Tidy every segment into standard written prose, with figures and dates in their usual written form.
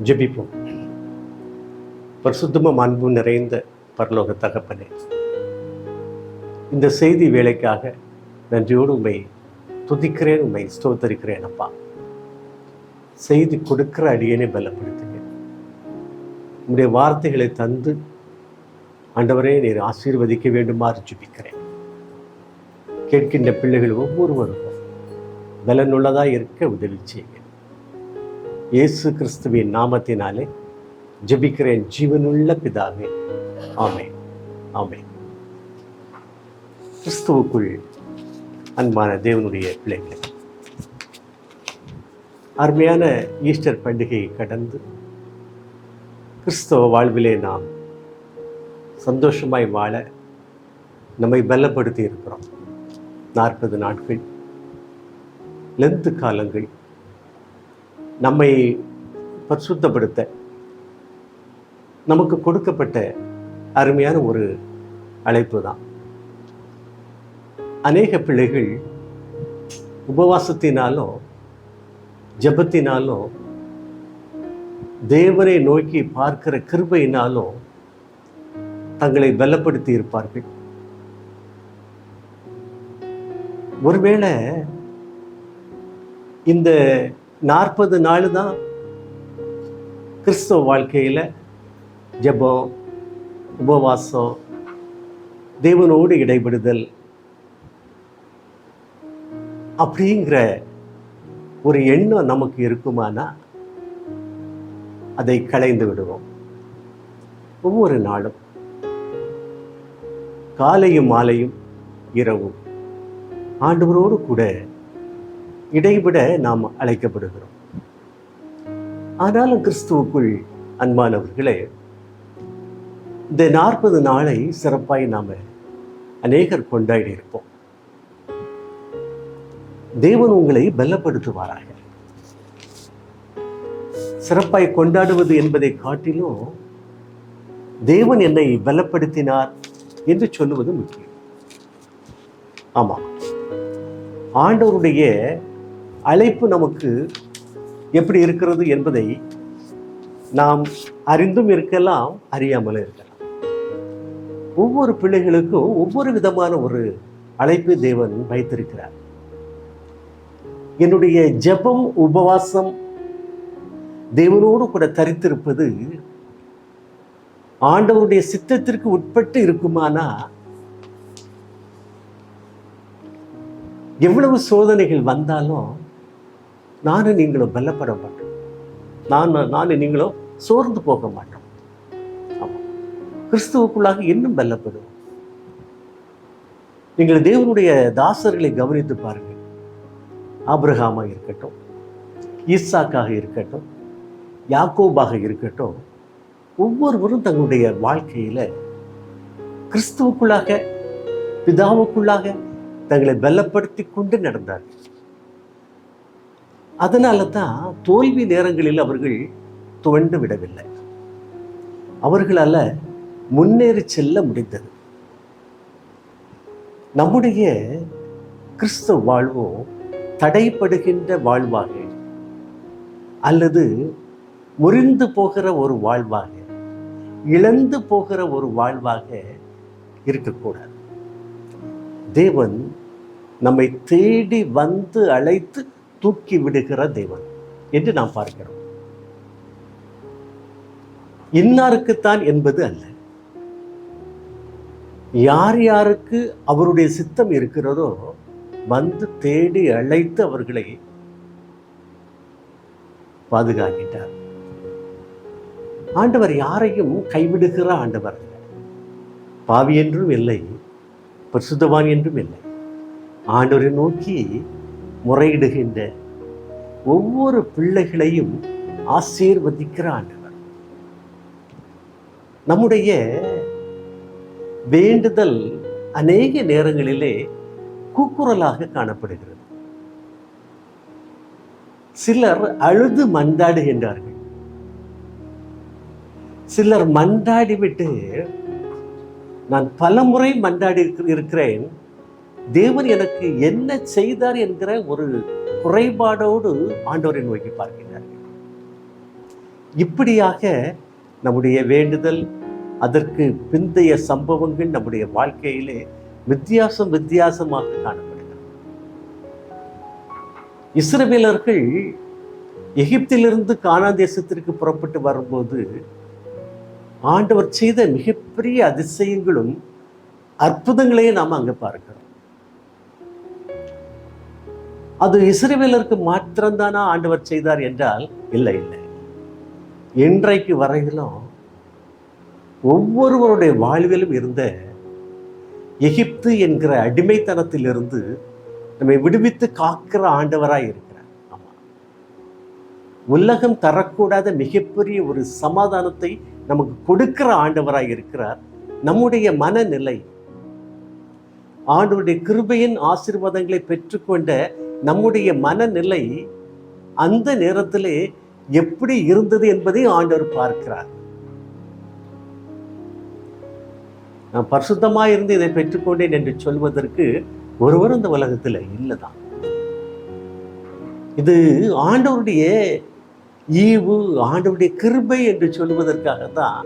ஜெபிப்போம். பரிசுத்தமும் அன்பு நிறைந்த பரலோக தகப்பனே, இந்த செய்தி வேலைக்காக நன்றியோடு உண்மை துதிக்கிறேன், உண்மை ஸ்தோத்தரிக்கிறேன். அப்பா, செய்தி கொடுக்கிற அடியேனே பலப்படுத்துங்க. உங்களுடைய வார்த்தைகளை தந்து ஆண்டவரே நீர் ஆசீர்வதிக்க வேண்டுமாறு ஜெபிக்கிறேன். கேட்கின்ற பிள்ளைகள் ஒவ்வொருவருக்கும் பலனுள்ளதாக இருக்க உதவி செய்யுங்க. இயேசு கிறிஸ்துவின் நாமத்தினாலே ஜெபிக்கிறேன் ஜீவனுள்ள பிதாவே, ஆமென், ஆமென். கிறிஸ்துவுக்குள் அன்பான தேவனுடைய பிள்ளைகளே, அருமையான ஈஸ்டர் பண்டிகையை கடந்து கிறிஸ்தவ வாழ்விலே நாம் சந்தோஷமாய் வாழ நம்மை பலப்படுத்தி இருக்கிறோம். 40 நாட்கள் லெந்து காலங்கள் நம்மை பரிசுத்தப்படுத்த நமக்கு கொடுக்கப்பட்ட அருமையான ஒரு அழைப்பு தான். அநேக பிள்ளைகள் உபவாசத்தினாலோ ஜெபத்தினாலோ தேவனை நோக்கி பார்க்கிற கிருபையினாலோ தங்களை பலப்படுத்தி இருப்பார்கள். ஒருவேளை இந்த 40 நாள் தான் கிறிஸ்தவ வாழ்க்கையில் ஜெபம், உபவாசம், தேவனோடு இடைபடுதல் அப்படிங்கிற ஒரு எண்ணம் நமக்கு இருக்குமானா அதை களைந்து விடுவோம். ஒவ்வொரு நாளும் காலையும் மாலையும் இரவும் ஆண்டவரோடு கூட இடைவிட நாம் அழைக்கப்படுகிறோம். ஆனாலும் கிறிஸ்துவுக்குள் அன்பானவர்களே, இந்த 40 நாளை சிறப்பாய் நாம் அநேகர் கொண்டாடி இருப்போம். தேவன் உங்களை பலப்படுத்துவாராக. சிறப்பாய் கொண்டாடுவது என்பதை காட்டிலும் தேவன் என்னை பலப்படுத்தினார் என்று சொல்லுவது முக்கியம். ஆமாம், ஆண்டவருடைய அழைப்பு நமக்கு எப்படி இருக்கிறது என்பதை நாம் அறிந்தும் இருக்கலாம், அறியாமலும் இருக்கலாம். ஒவ்வொரு பிள்ளைகளுக்கும் ஒவ்வொரு விதமான ஒரு அழைப்பு தேவன் வைத்திருக்கிறார். என்னுடைய ஜெபம், உபவாசம் தேவனோடு கூட தரித்திருப்பது ஆண்டவருடைய சித்தத்திற்கு உட்பட்டு இருக்குமானா எவ்வளவு சோதனைகள் வந்தாலும் நானும் நீங்களும் பலப்பட மாட்டோம். நானும் நீங்களும் சோர்ந்து போக மாட்டோம். ஆமாம், கிறிஸ்துவுக்குள்ளாக இன்னும் பலப்படுவோம். நீங்கள் தேவனுடைய தாசர்களை கவனித்து பாருங்கள். ஆபிரகாமாக இருக்கட்டும், ஈசாக்காக இருக்கட்டும், யாக்கோபாக இருக்கட்டும், ஒவ்வொருவரும் தங்களுடைய வாழ்க்கையில கிறிஸ்துவுக்குள்ளாக, பிதாவுக்குள்ளாக தங்களை பலப்படுத்தி கொண்டு நடந்தார்கள். அதனால தான் தோல்வி நேரங்களில் அவர்கள் துவண்டு விடவில்லை. அவர்களால் முன்னேறி செல்ல முடிந்தது. நம்முடைய கிறிஸ்தவ வாழ்வும் தடைப்படுகின்ற வாழ்வாக அல்லது முறிந்து போகிற ஒரு வாழ்வாக, இழந்து போகிற ஒரு வாழ்வாக இருக்கக்கூடாது. தேவன் நம்மை தேடி வந்து அழைத்து தூக்கி விடுகிற தேவன் என்று நாம் பார்க்கிறோம். இன்னாருக்குத்தான் என்பது அல்ல. யார் யாருக்கு அவருடைய சித்தம் இருக்கிறதோ வந்து தேடி அழைத்து அவர்களை பாதுகாக்கிட்டார். ஆண்டவர் யாரையும் கைவிடுகிற ஆண்டவர் அல்ல. பாவி என்றும் இல்லை, பரிசுத்தவான் என்றும் இல்லை. ஆண்டவரை நோக்கி முறையிடுகின்ற ஒவ்வொரு பிள்ளைகளையும் ஆசீர்வதிக்கிற ஆண்டவர். நம்முடைய வேண்டுதல் அநேக நேரங்களிலே கூக்குரலாக காணப்படுகிறது. சிலர் அழுது மன்றாடுகின்றார்கள். சிலர் மன்றாடிவிட்டு, நான் பலமுறை மன்றாடி இருக்கிறேன், தேவன் எனக்கு என்ன செய்தார் என்கிற ஒரு குறைபாடோடு ஆண்டவரை நோக்கி பார்க்கிறார்கள். இப்படியாக நம்முடைய வேண்டுதல், அதற்கு பிந்தைய சம்பவங்கள் நம்முடைய வாழ்க்கையிலே வித்தியாசமாக காணப்படுகிறது. இஸ்ரவேலர்கள் எகிப்திலிருந்து கானான் தேசத்திற்கு புறப்பட்டு வரும்போது ஆண்டவர் செய்த மிகப்பெரிய அதிசயங்களும் அற்புதங்களையும் நாம் அங்க பார்க்கிறோம். அது இஸ்ரவேலருக்கு மாத்திரம்தானா ஆண்டவர் செய்தார் என்றால் இல்லை. இன்றைக்கு வரையிலும் ஒவ்வொருவருடைய வாழ்விலும் இருந்த எகிப்து என்கிற அடிமைத்தனத்திலிருந்து நம்மை விடுவித்து காக்கிற ஆண்டவராய் இருக்கிறார். ஆமா, உலகம் தரக்கூடாத மிகப்பெரிய ஒரு சமாதானத்தை நமக்கு கொடுக்கிற ஆண்டவராய் இருக்கிறார். நம்முடைய மனநிலை, ஆண்டவருடைய கிருபையின் ஆசீர்வாதங்களை பெற்றுக்கொண்ட நம்முடைய மனநிலை அந்த நேரத்திலே எப்படி இருந்தது என்பதை ஆண்டவர் பார்க்கிறார். நான் பரிசுத்தமா இருந்து இதை பெற்றுக்கொண்டேன் என்று சொல்வதற்கு ஒருவரும் இந்த உலகத்தில் இல்லைதான். இது ஆண்டவருடைய ஈவு, ஆண்டவருடைய கிருபை என்று சொல்வதற்காகத்தான்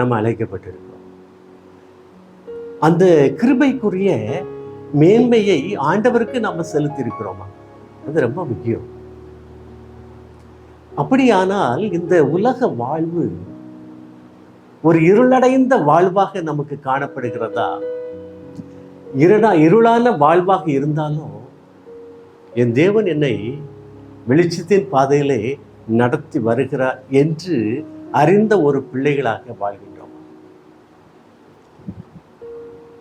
நம்ம அழைக்கப்பட்டிருக்கிறோம். அந்த கிருபைக்குரிய மேன்மையை ஆண்டவருக்கு நம்ம செலுத்தியிருக்கிறோமா? அது ரொம்ப முக்கியம். அப்படியானால் இந்த உலக வாழ்வு ஒரு இருளடைந்த வாழ்வாக நமக்கு காணப்படுகிறதா? இருளான வாழ்வாக இருந்தாலும் என் தேவன் என்னை வெளிச்சத்தின் பாதையிலே நடத்தி வருகிறார் என்று அறிந்த ஒரு பிள்ளைகளாக வாழ்கின்றோம்.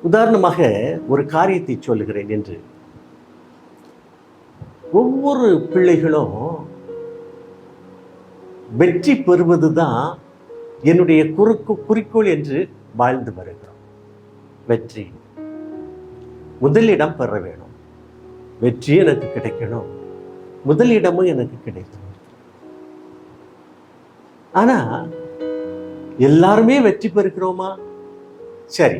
உதாரணமாக ஒரு காரியத்தை சொல்லுகிறேன் என்று, ஒவ்வொரு பிள்ளைகளும் வெற்றி பெறுவதுதான் என்னுடைய குறிக்கோள் என்று வாழ்ந்து வருகிறோம். வெற்றி, முதலிடம் பெற வேணும், வெற்றி எனக்கு கிடைக்கணும், முதலிடமும் எனக்கு கிடைக்கும். ஆனா எல்லாருமே வெற்றி பெறுகிறோமா? சரி,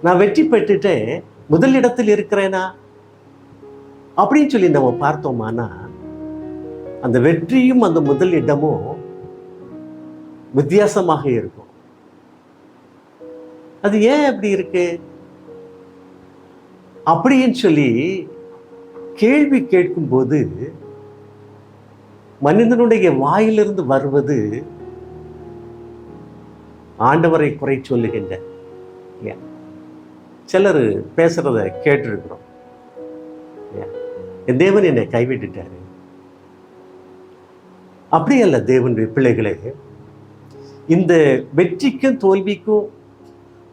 நான் வெற்றி பெற்றுட்டேன், முதலிடத்தில் இருக்கிறேனா அப்படின்னு சொல்லி நம்ம பார்த்தோமானா அந்த வெற்றியும் அந்த முதலிடமும் வித்தியாசமாக இருக்கும். அது ஏன் அப்படி இருக்கு அப்படின்னு சொல்லி கேள்வி கேட்கும்போது மனிதனுடைய வாயிலிருந்து வருவது ஆண்டவரை குறை சொல்லுகின்ற சிலர் பேசுறத கேட்டிருக்கிறோம். என் தேவன் என்னை கைவிட்டுட்டாரு. அப்படி அல்ல தேவனுடைய பிள்ளைகளே. இந்த வெற்றிக்கும் தோல்விக்கும்,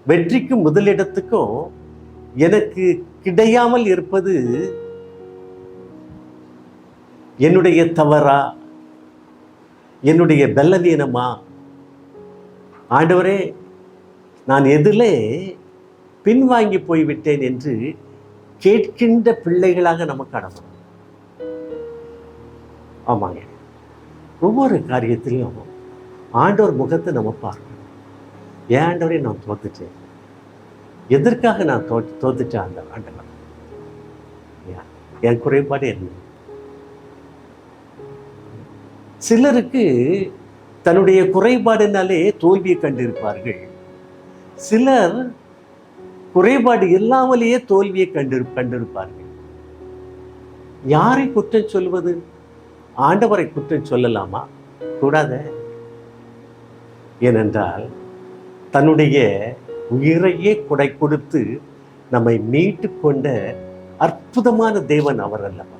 வெற்றிக்கும் முதலிடத்துக்கும் எனக்கு கிடையாமல் இருப்பது என்னுடைய தவறா, என்னுடைய பலவீனமா? ஆண்டவரே, நான் எதிலே பின்வாங்கி போய்விட்டேன் என்று கேட்கின்ற பிள்ளைகளாக நம்ம கடமை. ஆமாங்க, ஒவ்வொரு காரியத்திலையும் ஆண்டவர் முகத்தை நம்ம பார்க்கணும். ஏன் ஆண்டவரே நான் தோத்துட்டேன், எதற்காக நான் தோத்துட்டேன் அந்த ஆண்டவர், என் குறைபாடு என்ன? சிலருக்கு தன்னுடைய குறைபாடுனாலே தோல்வியை கண்டிருப்பார்கள். சிலர் குறைபாடு இல்லாமலேயே தோல்வியை கண்டிருப்பார்கள். யாரை குற்றம் சொல்வது? ஆண்டவரை குற்றம் சொல்லலாமா? கூடாத. ஏனென்றால் தன்னுடைய உயிரையே கொடை கொடுத்து நம்மை மீட்டு கொண்ட அற்புதமான தேவன் அவர் அல்லவா.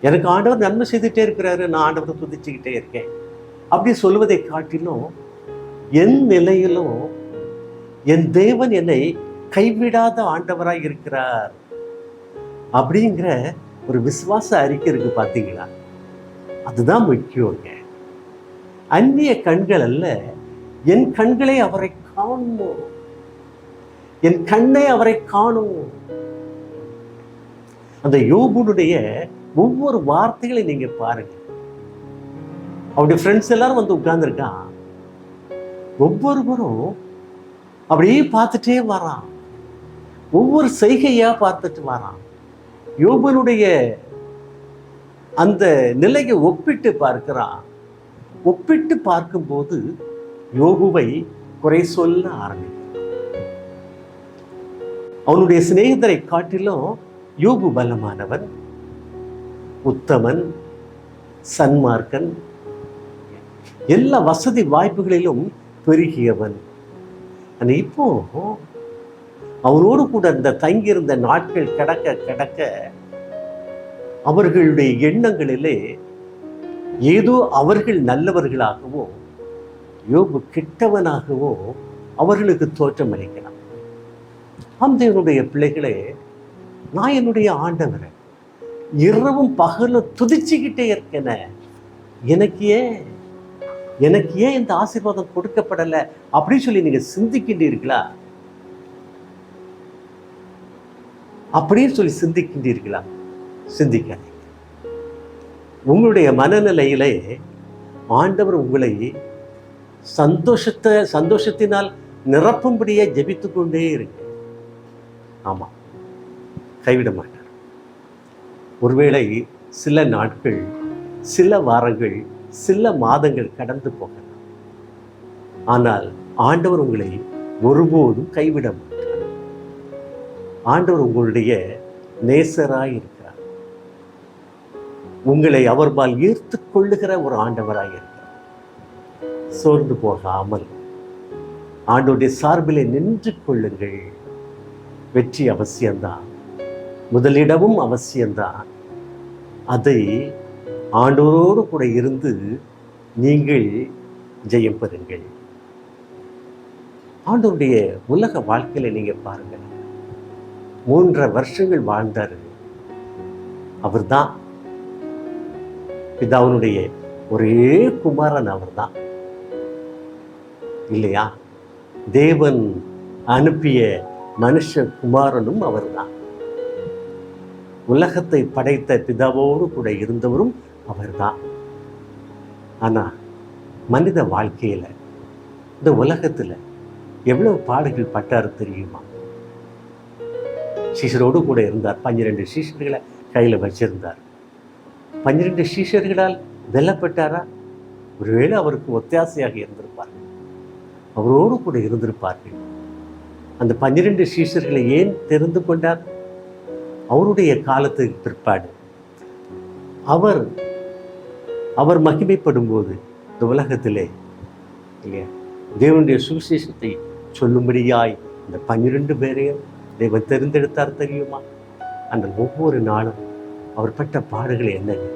எனக்கு ஆண்டவர் நன்மை செய்துட்டே இருக்கிறாரு, நான் ஆண்டவரை துதிச்சுக்கிட்டே இருக்கேன் அப்படி சொல்வதை காட்டிலும் என் நிலையிலும் என் தேவன் என்னை கைவிடாத ஆண்டவராய் இருக்கிறார் அப்படிங்கிற ஒரு விசுவாச அறிக்கை இருக்கு. பார்த்தீங்களா? அதுதான் முக்கியங்க. அந்நிய கண்கள் அல்ல, என் கண்களே அவரை காணும், என் கண்ணே அவரை காணும். அந்த யோபுடைய ஒவ்வொரு வார்த்தைகளை நீங்க பாருங்க. அவருடைய ஃப்ரெண்ட்ஸ் எல்லாரும் வந்து உட்கார்ந்துருக்கான். ஒவ்வொருவரும் அப்படியே பார்த்துட்டே வரான், ஒவ்வொரு செய்கையா பார்த்துட்டு வரான். யோபனுடைய அந்த நிலையை ஒப்பிட்டு பார்க்கிறான். ஒப்பிட்டு பார்க்கும்போது யோபுவை குறை சொல்ல ஆரம்பிக்கிறான். அவனுடைய சிநேகிதரை காட்டிலும் யோபு பலமானவன், உத்தமன், சன்மார்க்கன், எல்லா வசதி வாய்ப்புகளிலும் பெருகியவன். இப்போ அவனோடு கூட இந்த தங்கியிருந்த நாட்கள் கடக்க கடக்க அவர்களுடைய எண்ணங்களிலே ஏதோ அவர்கள் நல்லவர்களாகவோ யோபு கெட்டவனாகவோ அவர்களுக்கு தோற்றம் அளிக்கலாம். தேவனுடைய பிள்ளைகளே, நான் என்னுடைய ஆண்டவரை இரவும் பகலும் துதிச்சுக்கிட்டே இருக்கேன, எனக்கு ஏன் இந்த ஆசீர்வாதம் கொடுக்கப்படலை அப்படின்னு சொல்லி நீங்க சிந்திக்கின்றீர்களா? அப்படின்னு சொல்லி சிந்திக்கின்றீர்களா? சிந்திக்காதீங்க. உங்களுடைய மனநிலையிலே ஆண்டவர் உங்களை சந்தோஷத்தினால் நிரப்பும்படியே ஜெபித்து கொண்டே இருங்க. ஆமா, கைவிட மாட்டார். ஒருவேளை சில நாட்கள், சில வாரங்கள், சில மாதங்கள் கடந்து போகலாம். ஆனால் ஆண்டவர் உங்களை ஒருபோதும் கைவிட மாட்டார். ஆண்டவர் உங்களுடைய நேசராய் இருக்கிறார். உங்களை அவர்பால் ஈர்த்து கொள்ளுகிற ஒரு ஆண்டவராய் இருக்கிறார். சோர்ந்து போகாமல் ஆண்டவருடைய சார்பிலே நின்று கொள்ளுங்கள். வெற்றி அவசியம்தான், முதலிடமும் அவசியம்தான். அதை ஆண்டவரோடு கூட இருந்து நீங்கள் ஜெயம் பெறுங்கள். ஆண்டவருடைய உலக வாழ்க்கையில நீங்க பாருங்க, 3.5 வருஷங்கள் வாழ்ந்தாரு. அவர் தான் பிதாவினுடைய ஒரே குமாரன், அவர் தான் இல்லையா? தேவன் அனுப்பிய மனுஷ குமாரனும் அவர் தான். உலகத்தை படைத்த பிதாவோடு கூட இருந்தவரும் அவர் தான். ஆனா மனித வாழ்க்கையில, இந்த உலகத்துல எவ்வளவு பாடுகள் பட்டாரு தெரியுமா? சீஷரோடு கூட இருந்தார். 12 சீஷர்களை கையில வச்சிருந்தார். 12 சீஷர்களால் வெல்லப்பட்டாரா? ஒருவேளை அவருக்கு ஒத்தாசையாக இருந்திருப்பார்கள், அவரோடு கூட இருந்திருப்பார்கள். அந்த 12 சீஷர்களை ஏன் தெரிந்து கொண்டார்? அவருடைய காலத்துக்கு பிற்பாடு அவர் மகிமைப்படும் போது இந்த உலகத்திலே இல்லையா தேவனுடைய சுவிசேஷத்தை சொல்லும்படியாய் இந்த 12 பேரையும் தேவன் தெரிந்தெடுத்தார் தெரியுமா? அந்த ஒவ்வொரு நாளும் அவர் பட்ட பாடுகளை என்னங்க,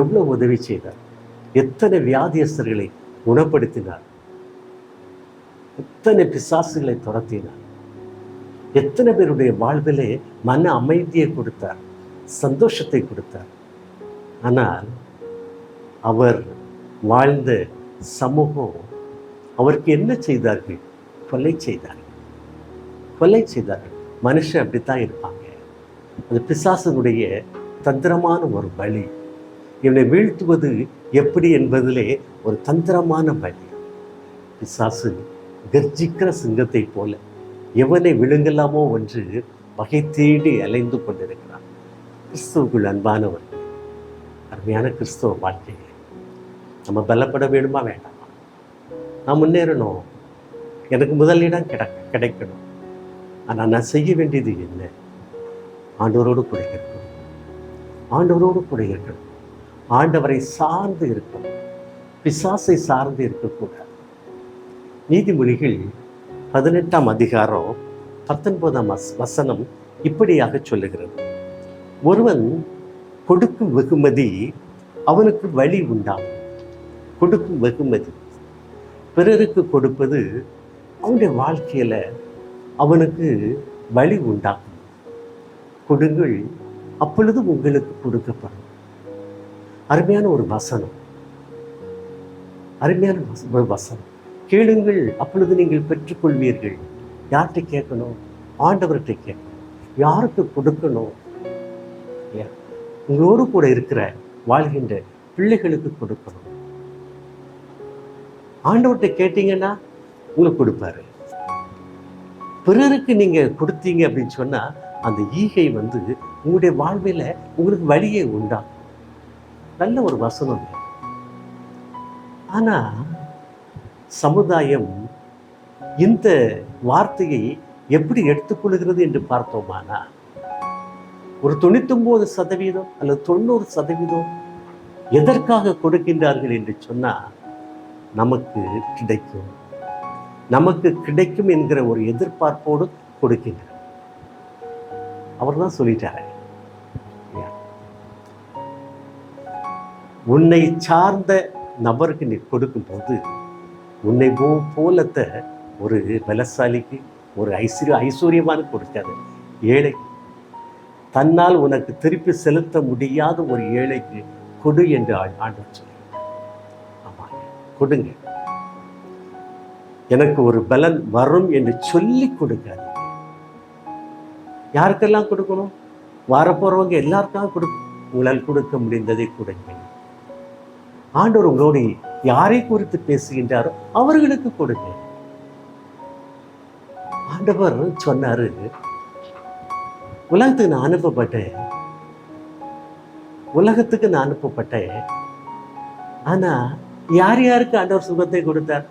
எவ்வளவு உதவி செய்தார், எத்தனை வியாதியஸ்தர்களை குணப்படுத்தினார், எத்தனை பிசாசுகளை துரத்தினார், எத்தனை பேருடைய வாழ்விலே மன அமைதியை கொடுத்தார், சந்தோஷத்தை கொடுத்தார். ஆனால் அவர் வாழ்ந்த சமூகம் அவருக்கு என்ன செய்தார்கள்? கொலை செய்தார்கள். மனுஷன் அப்படித்தான் இருப்பாங்க. அது பிசாசனுடைய தந்திரமான ஒரு வழி. இவனை வீழ்த்துவது எப்படி என்பதிலே ஒரு தந்திரமான வழி. பிசாசு கர்ஜிக்கிற சிங்கத்தை போல எவனை விழுங்கலாமோ என்று வகை தேடி அலைந்து கொண்டிருக்கிறான். கிறிஸ்துவுக்குள் அன்பானவர், அருமையான கிறிஸ்துவ வாழ்க்கையை நம்ம பலப்பட வேணுமா வேண்டாமா? நான் முன்னேறணும், எனக்கு முதலிடம் கிடைக்கணும். ஆனால் நான் செய்ய வேண்டியது என்ன? ஆண்டவரோடு கூட இருக்கணும், ஆண்டவரோடு கூட இருக்கணும், ஆண்டவரை சார்ந்து இருக்கணும், பிசாசை சார்ந்து இருக்கக்கூடாது. நீதிமொழிகள் 18ஆம் அதிகாரம் 19ஆம் வசனம் இப்படியாக சொல்லுகிறது: ஒருவன் கொடுக்கும் வெகுமதி அவனுக்கு வழி உண்டாகும். கொடுக்கும் வெகுமதி, பிறருக்கு கொடுப்பது அவனுடைய வாழ்க்கையில அவனுக்கு வழி உண்டாகும். கொடுங்கள், அப்பொழுது உங்களுக்கு கொடுக்கப்படும். அருமையான ஒரு வசனம், அருமையான ஒரு வசனம். கேளுங்கள், அப்பொழுது நீங்கள் பெற்றுக்கொள்வீர்கள். யார்கிட்ட கேட்கணும்? ஆண்டவர்கிட்ட கேட்கணும். யாருக்கு கொடுக்கணும்? உங்களோடு கூட இருக்கிற வாழ்கின்ற பிள்ளைகளுக்கு கொடுக்கணும். ஆண்டவர்கிட்ட கேட்டீங்கன்னா உங்களுக்கு கொடுப்பாரு. பிறருக்கு நீங்க கொடுத்தீங்க அப்படின்னு சொன்னா அந்த ஈகை உங்களுடைய வாழ்வில் உங்களுக்கு வழியை உண்டாகும். நல்ல ஒரு வசனம். ஆனா சமுதாயம் இந்த வார்த்தையை எப்படி எடுத்துக்கொள்கிறது என்று பார்த்தோமானா, ஒரு 99% அல்லது 90% எதற்காக கொடுக்கின்றார்கள் என்று சொன்னா, நமக்கு கிடைக்கும், நமக்கு கிடைக்கும் என்கிற ஒரு எதிர்பார்ப்போடு கொடுக்கின்றார். அவர் தான் சொல்லிட்டாரு, உன்னை சார்ந்த நபருக்கு நீ கொடுக்கும் போது உன்னை போலத்த ஒரு பலசாலிக்கு, ஒரு ஐஸ்வர்யமான கொடுக்காது, ஏழைக்கு, தன்னால் உனக்கு திருப்பி செலுத்த முடியாத ஒரு ஏழைக்கு கொடு என்று ஆண்டவர் சொல்லி. ஆமா, கொடுங்க. எனக்கு ஒரு பலன் வரும் என்று சொல்லி கொடுக்காது. யாருக்கெல்லாம் கொடுக்கணும்? வரப்போறவங்க எல்லாருக்காக கொடுக்கணும். உங்களால் கொடுக்க முடிந்ததை கொடுங்க. ஆண்டவர் உங்களோடு யாரை குறித்து பேசுகின்றாரோ அவர்களுக்கு கொடுங்க. ஆண்டவர் சொன்னாரு, உலகத்துக்கு நான் அனுப்பப்பட்டேன். ஆனா யார் யாருக்கு ஆண்டவர் சுகத்தை கொடுத்தார்?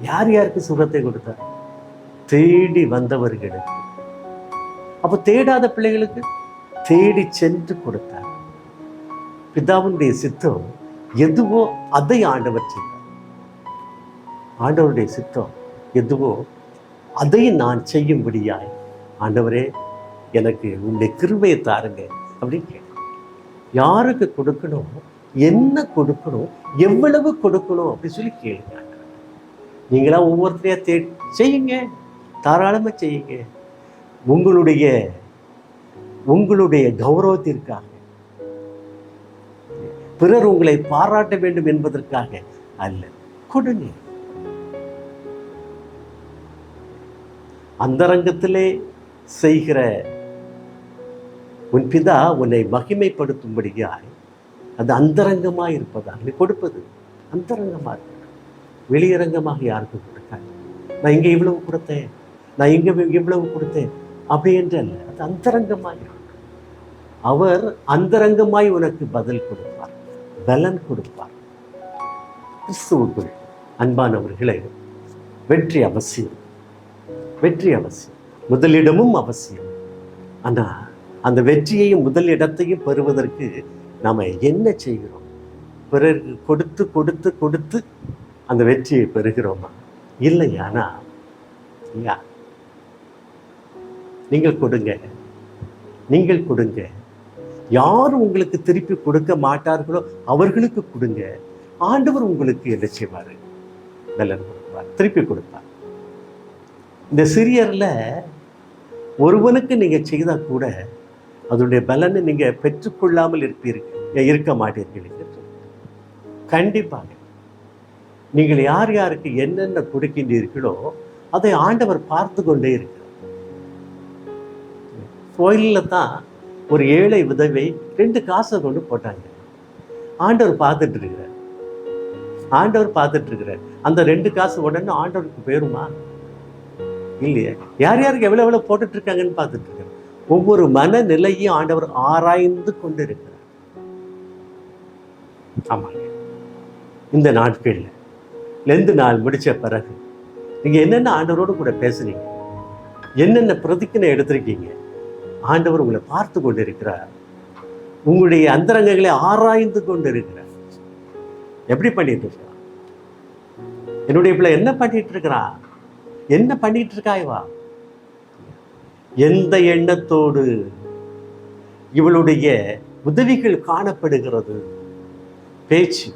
யார் யாருக்கு சுகத்தை கொடுத்தார்? தேடி வந்தவர்களுக்கு. அப்ப தேடாத பிள்ளைகளுக்கு தேடி சென்று கொடுத்தார். பிதாவுடைய சித்தம் எதுவோ அதை ஆண்டவர் செய்தார். ஆண்டவருடைய சித்தம் எதுவோ அதை நான் செய்யும்படியாய், ஆண்டவரே எனக்கு உன்னுடைய கிருபையை தாருங்க அப்படின்னு கேட்க. யாருக்கு கொடுக்கணும், என்ன கொடுக்கணும், எவ்வளவு கொடுக்கணும் அப்படின்னு சொல்லி கேளுங்க. நீங்களா ஒவ்வொருத்தரையா செய்யுங்க, தாராளமா செய்யுங்க. உங்களுடைய கௌரவத்திற்காக, பிறர் உங்களை பாராட்ட வேண்டும் என்பதற்காக அல்ல, கொடுங்க. அந்தரங்கத்திலே செய்கிற உன் பிதா உன்னை மகிமைப்படுத்தும்படியாய் அது அந்தரங்கமாக இருப்பதாக நீ கொடுப்பது அந்தரங்கமாக இருக்க. வெளியரங்கமாக யாருக்கும் கொடுக்காது. நான் இங்கே இவ்வளவு கொடுத்தேன், நான் இங்கே இவ்வளவு கொடுத்தேன் அப்படி என்று அல்ல, அது அந்தரங்கமாக இருக்கும். அவர் அந்தரங்கமாய் உனக்கு பதில் கொடுப்பார், பலன் கொடுப்பார். கிறிஸ்துவுக்குள் அன்பானவர்களே, வெற்றி அவசியம், வெற்றி அவசியம், முதலிடமும் அவசியம். ஆனா அந்த வெற்றியையும் முதலிடத்தையும் பெறுவதற்கு நாம என்ன செய்கிறோம்? பிறருக்கு கொடுத்து கொடுத்து கொடுத்து அந்த வெற்றியை பெறுகிறோமா? இல்லையானா நீங்கள் கொடுங்க, நீங்கள் கொடுங்க. யாரும் உங்களுக்கு திருப்பி கொடுக்க மாட்டார்களோ அவர்களுக்கு கொடுங்க. ஆண்டவர் உங்களுக்கு என்ன செய்வாரு? பலன் கொடுப்பார், திருப்பி கொடுப்பார். இந்த சிறியர்ல ஒருவனுக்கு நீங்க செய்தா கூட அதனுடைய பலனை நீங்க பெற்றுக்கொள்ளாமல் இருக்க மாட்டீர்கள். கண்டிப்பாக நீங்கள் யார் யாருக்கு என்னென்ன கொடுக்கின்றீர்களோ அதை ஆண்டவர் பார்த்து கொண்டே இருக்கிறார். கோயிலில் தான் ஒரு ஏழை விதவை 2 காசை கொண்டு போட்டாங்க. ஆண்டவர் பார்த்துட்டு இருக்கிறார், ஆண்டவர் பார்த்துட்டு இருக்கிறார். அந்த 2 காசு உடனே ஆண்டவருக்கு போயிருமா? இல்லையே. யார் யாருக்கு எவ்வளவு எவ்வளவு போட்டுட்டு இருக்காங்கன்னு பார்த்துட்டு இருக்காரு. ஒவ்வொரு மனநிலையும் ஆண்டவர் ஆராய்ந்து கொண்டு இருக்கிறார். ஆமாங்க, இந்த நாட்கள்ல லெந்து நாள் முடிச்ச பிறகு நீங்க என்னென்ன ஆண்டவரோடு கூட பேசுனீங்க, என்னென்ன பிரதிஜை எடுத்திருக்கீங்க, ஆண்டவர் உங்களை பார்த்து கொண்டு இருக்கிறார். உங்களுடைய அந்தரங்கங்களை ஆராய்ந்து கொண்டு இருக்கிறார். எப்படி பண்ணிட்டு இருக்கிறான்? என்னுடைய பிள்ளை என்ன பண்ணிட்டு இருக்கிறான், என்ன பண்ணிட்டு இருக்காய்வா, எந்த எண்ணத்தோடு இவளுடைய உதவிகள் காணப்படுகிறது, பேச்சு,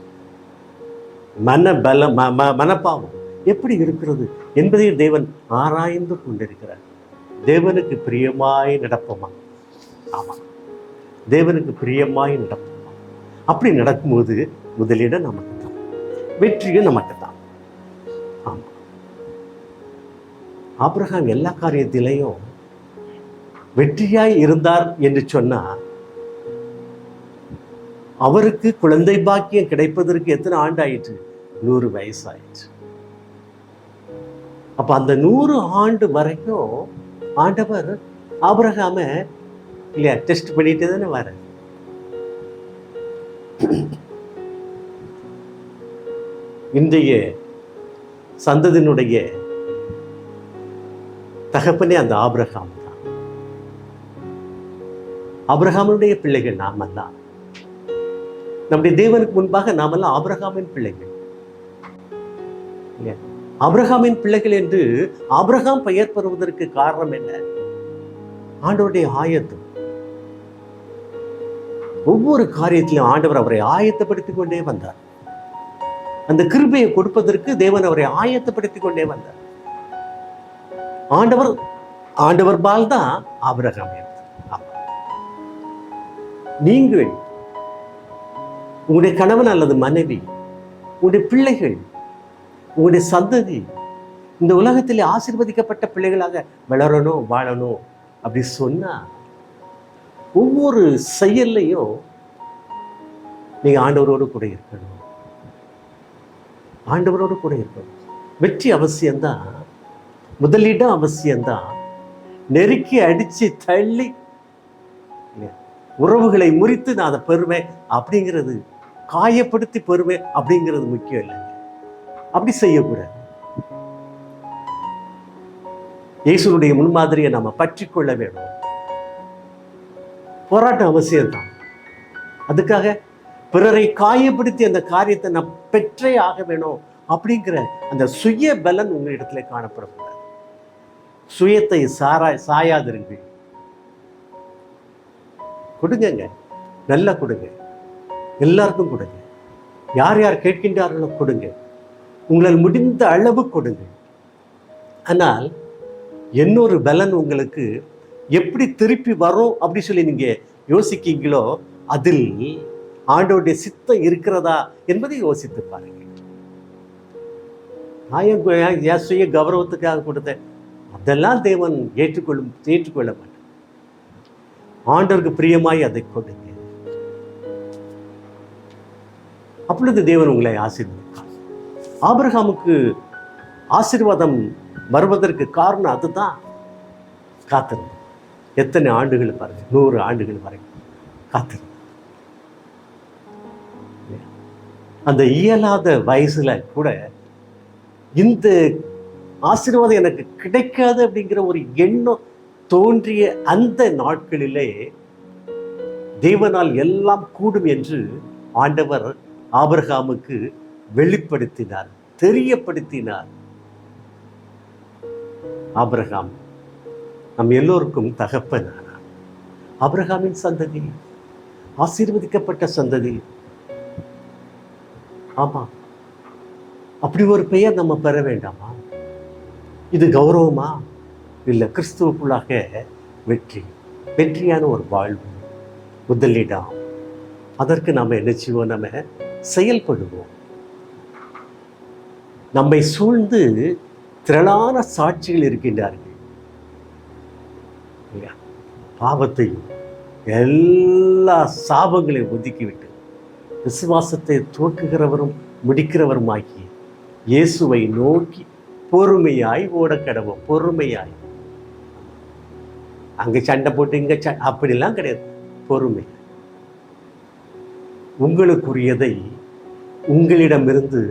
மனப்பாவம் எப்படி இருக்கிறது என்பதையும் தேவன் ஆராய்ந்து கொண்டிருக்கிறார். தேவனுக்கு பிரியமாய் நடப்போமா? ஆமா, தேவனுக்கு பிரியமாய் நடப்போமா? அப்படி நடக்கும்போது முதலிடம் நமக்கு தான், வெற்றியும் நமக்கு தான். ஆமா, ஆபிரகாம் எல்லா காரியத்திலையும் வெற்றியாய் இருந்தார் என்று சொன்னா, அவருக்கு குழந்தை பாக்கியம் கிடைப்பதற்கு எத்தனை ஆண்டு ஆயிற்று? 100 வயசு ஆயிடுச்சு. அப்ப அந்த 100 ஆண்டு வரைக்கும் ஆண்டவர் ஆபிரகாம இல்லையா டெஸ்ட் பண்ணிட்டு தானே வர. இன்றைய சந்ததியினுடைய தகப்பனே அந்த ஆபிரகாம் தான். ஆபிரகாமுடைய பிள்ளைகள் நாமெல்லாம். நம்முடைய தேவனுக்கு முன்பாக நாமெல்லாம் ஆபிரகாமின் பிள்ளைகள். ஆபிரகாமின் பிள்ளைகள் என்று ஆபிரகாம் பெயர் பெறுவதற்கு காரணம் என்ன? ஆண்டவருடைய ஆயத்தம். ஒவ்வொரு காரியத்திலும் ஆண்டவர் அவரை ஆயத்தப்படுத்திக் கொண்டே வந்தார். அந்த கிருபையை கொடுப்பதற்கு தேவன் அவரை ஆயத்தப்படுத்திக் கொண்டே வந்தார். ஆண்டவர் பால் தான் ஆபிரகாம். நீங்கள் உங்களுடைய கணவன் அல்லது மனைவி, உங்களுடைய பிள்ளைகள், உங்களுடைய சந்ததி இந்த உலகத்திலே ஆசீர்வதிக்கப்பட்ட பிள்ளைகளாக வளரணும், வாழணும் அப்படி சொன்னா ஒவ்வொரு செயல்லையும் நீங்க ஆண்டவரோடு கூட இருக்கணும். ஆண்டவரோடு கூட இருக்கணும். வெற்றி அவசியம்தான், முதலிடம் அவசியம்தான். நெருக்கி அடிச்சு தள்ளி உறவுகளை முறித்து நான் அதை பெறுவேன் அப்படிங்கிறது, காயப்படுத்தி பெறுவேன் அப்படிங்கிறது முக்கியம் இல்லை. அப்படி செய்யக்கூடாது. இயேசுனுடைய முன்மாதிரியை நம்ம பற்றி கொள்ள வேணும். போராட்டம் அவசியம்தான். அதுக்காக பிறரை காயப்படுத்தி அந்த காரியத்தை நான் பெற்றே ஆக வேணும் அப்படிங்கிற அந்த சுய பலன் உங்க இடத்துல காணப்படக்கூடாது. சுயத்தை சாயாதிருங்கள். கொடுங்க, நல்லா கொடுங்க, எல்லாருக்கும் கொடுங்க. யார் யார் கேட்கின்றார்களோ கொடுங்க. உங்களால் முடிந்த அளவு கொடுங்க. ஆனால் இன்னொரு பலன் உங்களுக்கு எப்படி திருப்பி வரும் அப்படி சொல்லி நீங்க யோசிக்கீங்களோ அதில் ஆண்டவருடைய சித்தம் இருக்கிறதா என்பதை யோசித்து பாருங்க. நான் என் சுய கௌரவத்துக்காக கொடுத்தேன், அதெல்லாம் தேவன் ஏற்றுக்கொள்ள மாட்டார். ஆண்டவருக்கு பிரியமாய் அதை கொடுங்க. அப்பொழுது தேவன் உங்களை ஆசீர்வதிப்பார். ஆபிரகாமுக்கு ஆசீர்வாதம் வருவதற்கு காரணம் அதுதான். காத்திருந்த எத்தனை ஆண்டுகள் பாருங்க, 100 ஆண்டுகள் வரைக்கும் காத்திருந்த. அந்த இயலாத வயசுல கூட இந்த ஆசீர்வாதம் எனக்கு கிடைக்காது அப்படிங்கிற ஒரு எண்ணம் தோன்றிய அந்த நாட்களிலே தேவனால் எல்லாம் கூடும் என்று ஆண்டவர் ஆபிரகாமுக்கு வெளிப்படுத்தினார், தெரியப்படுத்தினார். ஆபிரகாம் நம் எல்லோருக்கும் தகப்பன். ஆபிரகாமின் சந்ததி ஆசீர்வதிக்கப்பட்ட சந்ததி. ஆமா, அப்படி ஒரு பெயர் நம்ம பெற வேண்டாமா? இது கௌரவமா? இல்லை, கிறிஸ்துவுக்குள்ளாக வெற்றியான ஒரு வாழ்வு முதலிடம். அதற்கு நாம் என்ன செய்வோம்? நம்ம செயல்படுவோம். நம்மை சூழ்ந்து திரளான சாட்சிகள் இருக்கின்றார்கள். பாவத்தையும் எல்லா சாபங்களையும் ஒதுக்கிவிட்டு விசுவாசத்தை துவக்குகிறவரும் முடிக்கிறவருமாக்கி இயேசுவை நோக்கி பொறுமையாய் ஓடக்கடவும். பொறுமையாய், அங்க சண்டை போட்டு இங்க அப்படிலாம் கிடையாது. பொறுமை. உங்களுக்குரியதை உங்களிடமிருந்து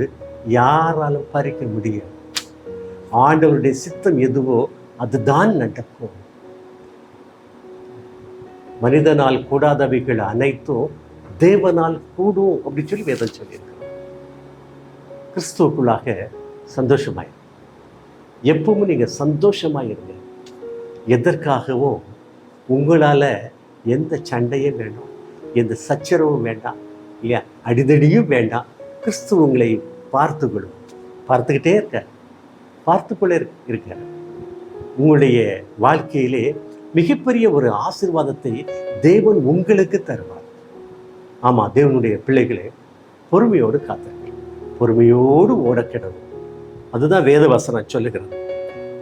யாராலும் பறிக்க முடியாது. ஆண்டவருடைய சித்தம் எதுவோ அதுதான் நடக்கும். மனிதனால் கூடாதவைகள் அனைத்தும் தேவனால் கூடும் அப்படின்னு சொல்லி வேதம் சொல்லியிருக்கிறோம். கிறிஸ்துவுக்குள்ளாக சந்தோஷமாய் எப்பவும் நீங்க சந்தோஷமாயிருங்க. எதற்காகவும் உங்களால எந்த சண்டையும் வேண்டாம், எந்த சச்சரவும் வேண்டாம், இல்லையா, அடிதடியும் வேண்டாம். கிறிஸ்து உங்களை பார்த்துக்கிட்டே இருக்கார், பார்த்துக்கொள்ளே இருக்கார். உங்களுடைய வாழ்க்கையிலே மிகப்பெரிய ஒரு ஆசீர்வாதத்தை தேவன் உங்களுக்கு தருவார். ஆமா, தேவனுடைய பிள்ளைகளே, பொறுமையோடு காத்திருங்க, பொறுமையோடு ஓடக்கிடவும். அதுதான் வேத வசனம் சொல்லுகிறது.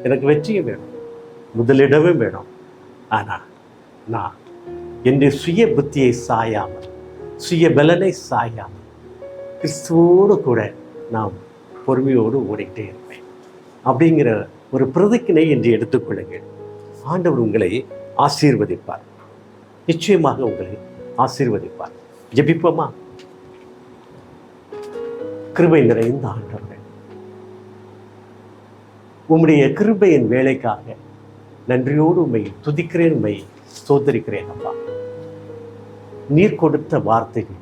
எனக்கு வெற்றியும் வேணும், முதலிடமும் வேணும். ஆனா நான் என்னுடைய சுய புத்தியை சாயாமல், சுய பலனை சாயாமல் கிறிஸ்துவோடு கூட நாம் பொறுமையோடு ஓடிக்கிட்டே இருப்பேன் அப்படிங்கிற ஒரு பிரதிக்கினை என்று எடுத்துக்கொள்ளுங்கள். ஆண்டவர் உங்களை ஆசீர்வதிப்பார், நிச்சயமாக உங்களை ஆசீர்வதிப்பார். ஜெபிப்போமா? கிருபை நிறைந்த ஆண்டவரே, உம்முடைய கிருபையின் வேலைக்காக நன்றியோடு உம்மை துதிக்கிறேன், உம்மை ஸ்தோத்தரிக்கிறேன். அப்பா, நீர் கொடுத்த வார்த்தைகள்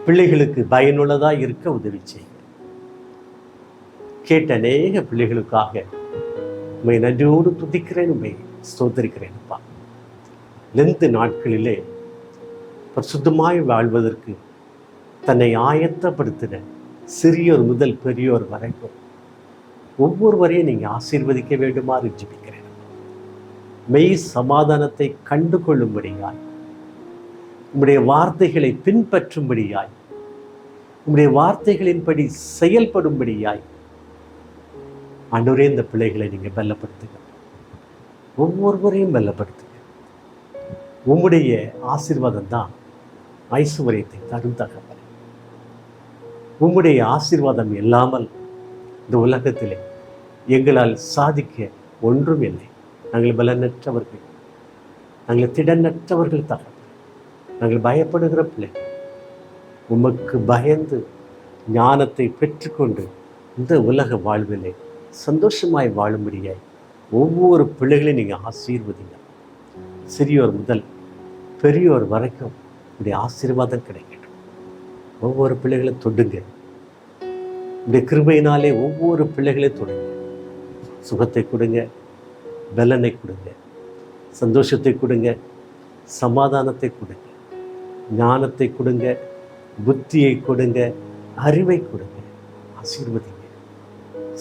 பிள்ளைகளுக்கு பயனுள்ளதாக இருக்க உதவி செய்ய கேட்ட அநேக பிள்ளைகளுக்காக உம்மை நன்றியோடு துதிக்கிறேன், உம்மை ஸ்தோத்தரிக்கிறேன். அப்பா, லெந்து நாட்களிலே பரிசுத்தமாய் வாழ்வதற்கு தன்னை ஆயத்தப்படுத்தின சிறியோர் முதல் பெரியோர் வரைக்கும் ஒவ்வொருவரையும் நீங்கள் ஆசீர்வதிக்க வேண்டுமாறு ஜெபிக்கிறேன். மெய் சமாதானத்தை கண்டு கொள்ளும்படியாய், உம்முடைய வார்த்தைகளை பின்பற்றும்படியாய், உம்முடைய வார்த்தைகளின்படி செயல்படும்படியாய் ஆண்டவரே, இந்த பிள்ளைகளை நீங்கள் பலப்படுத்துங்க, ஒவ்வொருவரையும் பலப்படுத்துங்க. உம்முடைய ஆசீர்வாதம் தான் ஐசுவரியத்தை தரும் தகவல். உம்முடைய ஆசீர்வாதம் இல்லாமல் இந்த உலகத்திலே எங்களால் சாதிக்க ஒன்றும் இல்லை. நாங்கள் பலனற்றவர்கள், நாங்கள் திடனற்றவர்கள் தகவல். நாங்கள் பயப்படுகிற பிள்ளை, உமக்கு பயந்து ஞானத்தை பெற்றுக்கொண்டு இந்த உலக வாழ்விலே சந்தோஷமாய் வாழும்படியாய் ஒவ்வொரு பிள்ளைகளையும் நீங்கள் ஆசீர்வதிங்க. சிறியோர் முதல் பெரியோர் வரைக்கும் உடைய ஆசீர்வாதம் கிடைக்கட்டும். ஒவ்வொரு பிள்ளைகளையும் தொடுங்க. உடைய கிருபையினாலே ஒவ்வொரு பிள்ளைகளையும் தொடுங்க. சுகத்தை கொடுங்க, பலனை கொடுங்க, சந்தோஷத்தை கொடுங்க, சமாதானத்தை கொடுங்க, ஞானத்தை கொடுங்க, புத்தியை கொடுங்க, அறிவை கொடுங்க. ஆசீர்வதிங்க.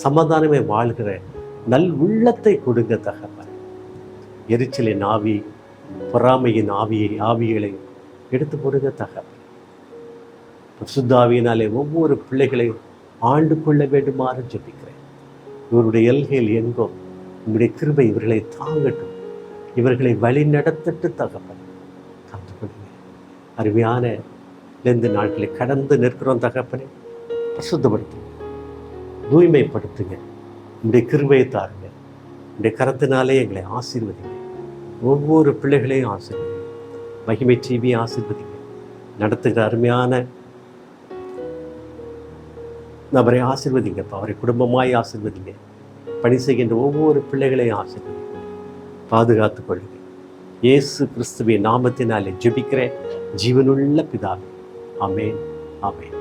சமாதானமே வாழ்கிற நல் உள்ளத்தை கொடுங்க தகவல். எரிச்சலின் ஆவி, பொறாமையின் ஆவிகளை எடுத்து போடுங்க தகவல். சுத்தாவியினாலே ஒவ்வொரு பிள்ளைகளையும் ஆண்டு கொள்ள வேண்டுமாறு ஜெபிக்கிறேன். இவருடைய எல்கையில் எங்கோ உங்களுடைய கிருபை இவர்களை தாங்கட்டும், இவர்களை வழி நடத்தட்டு தகவல் காத்து கொள்ளுங்க. அருமையான லெந்து நாட்களை கடந்து நிற்கிறோம் தகப்பனே. சுத்தப்படுத்துங்க, தூய்மைப்படுத்துங்க, உங்களுடைய கிருபையை தாருங்க. உங்களுடைய கரத்தினாலே எங்களை ஆசீர்வதிங்க. ஒவ்வொரு பிள்ளைகளையும் ஆசீர்வதிங்க. மகிமை டிவி ஆசீர்வதிங்க. நடத்துகிற அருமையான நபரை ஆசீர்வதிங்கப்பா. அவரை குடும்பமாய் ஆசீர்வதிங்க. பணி செய்கின்ற ஒவ்வொரு பிள்ளைகளையும் ஆசீர்வதிங்க. பாதுகாத்து கொள்ளுங்க. இயேசு கிறிஸ்துவின் நாமத்தினாலே ஜெபிக்கிறேன் ஜீவனுள்ள பிதாவே. ஆமென், ஆமென்.